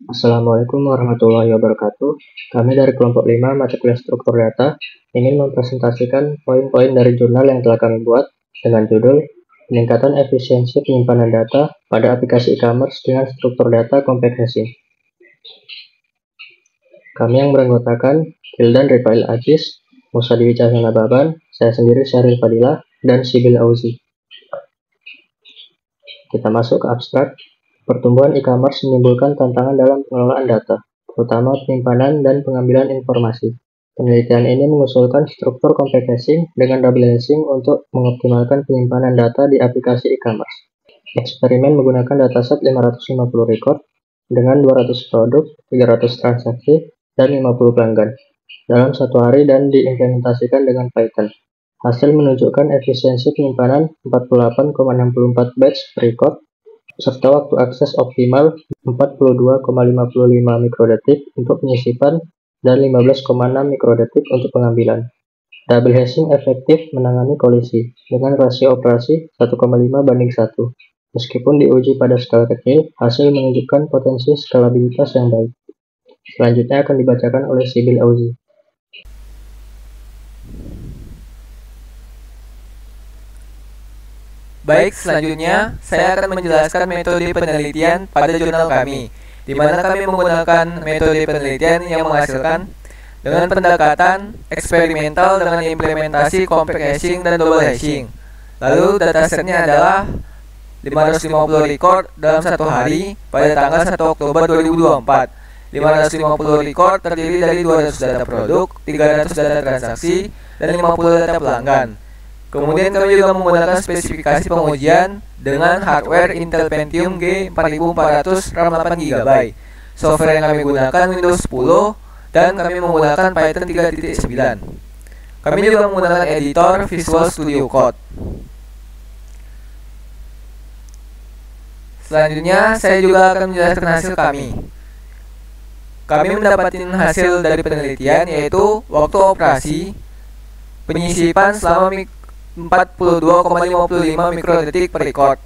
Assalamualaikum warahmatullahi wabarakatuh. Kami dari kelompok 5 mata kuliah struktur data ingin mempresentasikan poin-poin dari jurnal yang telah kami buat dengan judul Peningkatan Efisiensi Penyimpanan Data pada Aplikasi E-commerce dengan Struktur Data Compact Hashing. Kami yang beranggotakan Hildan Rifail Aziz, Musa Dewi Cahyana Baban, saya sendiri Syahril Fadilah, dan Sibil Auzi. Kita masuk ke abstrak. Pertumbuhan e-commerce menimbulkan tantangan dalam pengelolaan data, terutama penyimpanan dan pengambilan informasi. Penelitian ini mengusulkan struktur compact hashing dengan double hashing untuk mengoptimalkan penyimpanan data di aplikasi e-commerce. Eksperimen menggunakan dataset 550 record dengan 200 produk, 300 transaksi, dan 50 pelanggan dalam satu hari dan diimplementasikan dengan Python. Hasil menunjukkan efisiensi penyimpanan 48,64 bytes per record serta waktu akses optimal 42,55 mikrodetik untuk penyisipan dan 15,6 mikrodetik untuk pengambilan. Double hashing efektif menangani kolisi dengan rasio operasi 1,5:1. Meskipun diuji pada skala kecil, hasil menunjukkan potensi skalabilitas yang baik. Selanjutnya akan dibacakan oleh Sibil Auzi. Baik, selanjutnya saya akan menjelaskan metode penelitian pada jurnal kami, di mana kami menggunakan metode penelitian yang menghasilkan dengan pendekatan eksperimental dengan implementasi compact hashing dan double hashing. Lalu datasetnya adalah 550 record dalam satu hari pada tanggal 1 Oktober 2024. 550 record terdiri dari 200 data produk, 300 data transaksi, dan 50 data pelanggan. Kemudian kami juga menggunakan spesifikasi pengujian dengan hardware Intel Pentium G4400 RAM 8GB. Software yang kami gunakan Windows 10 dan kami menggunakan Python 3.9. Kami juga menggunakan editor Visual Studio Code. Selanjutnya saya juga akan menjelaskan hasil kami. Kami mendapatkan hasil dari penelitian yaitu waktu operasi penyisipan selama 42,55 mikrodetik per record.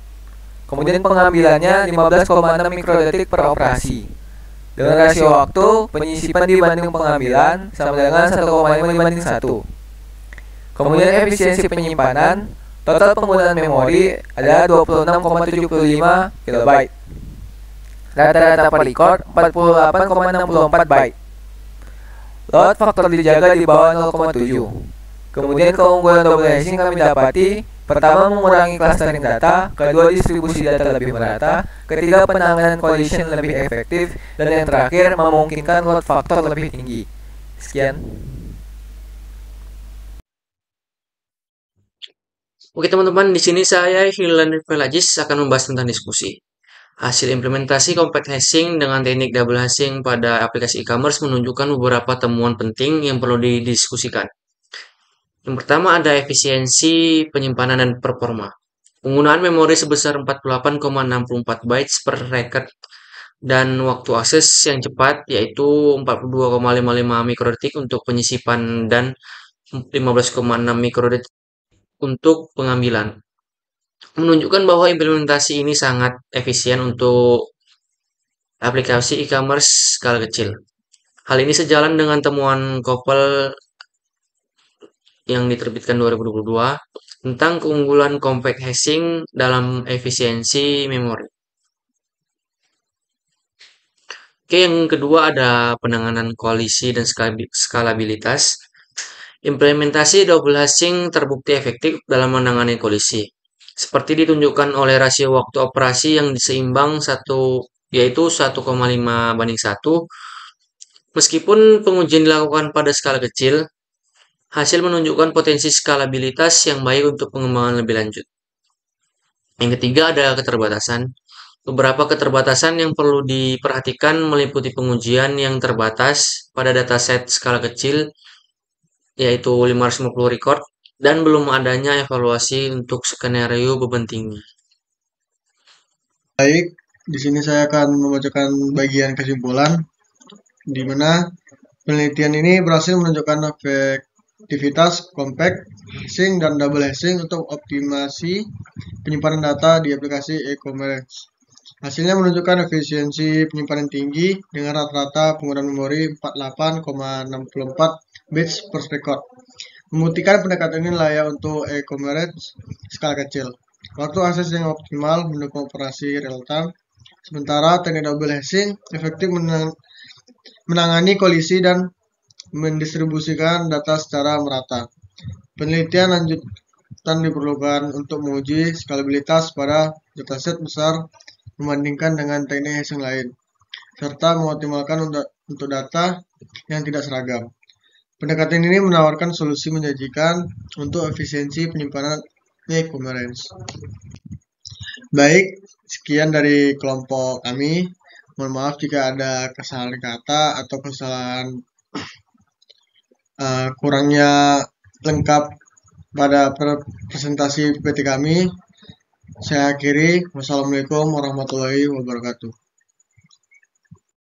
Kemudian pengambilannya 15,6 mikrodetik per operasi. Dengan rasio waktu penyisipan dibanding pengambilan sama dengan 1,5:1. Kemudian efisiensi penyimpanan, total penggunaan memori adalah 26,75 KB. Rata-rata per record 48,64 byte. Load faktor dijaga di bawah 0,7. Kemudian keunggulan double hashing kami dapati, pertama mengurangi clustering data, kedua distribusi data lebih merata, ketiga penanganan collision lebih efektif, dan yang terakhir memungkinkan load faktor lebih tinggi. Sekian. Oke teman-teman, di sini saya Hildan Rifail Aziz akan membahas tentang diskusi. Hasil implementasi compact hashing dengan teknik double hashing pada aplikasi e-commerce menunjukkan beberapa temuan penting yang perlu didiskusikan. Yang pertama ada efisiensi penyimpanan dan performa. Penggunaan memori sebesar 48,64 bytes per record dan waktu akses yang cepat yaitu 42,55 mikrodetik untuk penyisipan dan 15,6 mikrodetik untuk pengambilan. Menunjukkan bahwa implementasi ini sangat efisien untuk aplikasi e-commerce skala kecil. Hal ini sejalan dengan temuan Koppel yang diterbitkan 2022 tentang keunggulan compact hashing dalam efisiensi memori. Oke, yang kedua ada penanganan kolisi dan skalabilitas. Implementasi double hashing terbukti efektif dalam menangani kolisi. Seperti ditunjukkan oleh rasio waktu operasi yang seimbang yaitu 1,5:1. Meskipun pengujian dilakukan pada skala kecil, hasil menunjukkan potensi skalabilitas yang baik untuk pengembangan lebih lanjut. Yang ketiga ada keterbatasan. Beberapa keterbatasan yang perlu diperhatikan meliputi pengujian yang terbatas pada dataset skala kecil, yaitu 550 record, dan belum adanya evaluasi untuk skenario beban tinggi. Baik, di sini saya akan membacakan bagian kesimpulan, di mana penelitian ini berhasil menunjukkan efektivitas compact hashing dan double hashing untuk optimasi penyimpanan data di aplikasi e-commerce. Hasilnya menunjukkan efisiensi penyimpanan tinggi dengan rata-rata penggunaan memori 48,64 bits per record. Membuktikan pendekatan ini layak untuk e-commerce skala kecil. Waktu akses yang optimal mendukung operasi real time. Sementara teknik double hashing efektif menangani kolisi dan mendistribusikan data secara merata. Penelitian lanjutan diperlukan untuk menguji skalabilitas pada dataset besar membandingkan dengan teknik hashing lain, serta mengoptimalkan untuk data yang tidak seragam. Pendekatan ini menawarkan solusi menjanjikan untuk efisiensi penyimpanan e-commerce. Baik, sekian dari kelompok kami. Mohon maaf jika ada kesalahan kata atau kesalahan kurangnya lengkap pada presentasi PPT kami. Saya akhiri. Wassalamualaikum warahmatullahi wabarakatuh.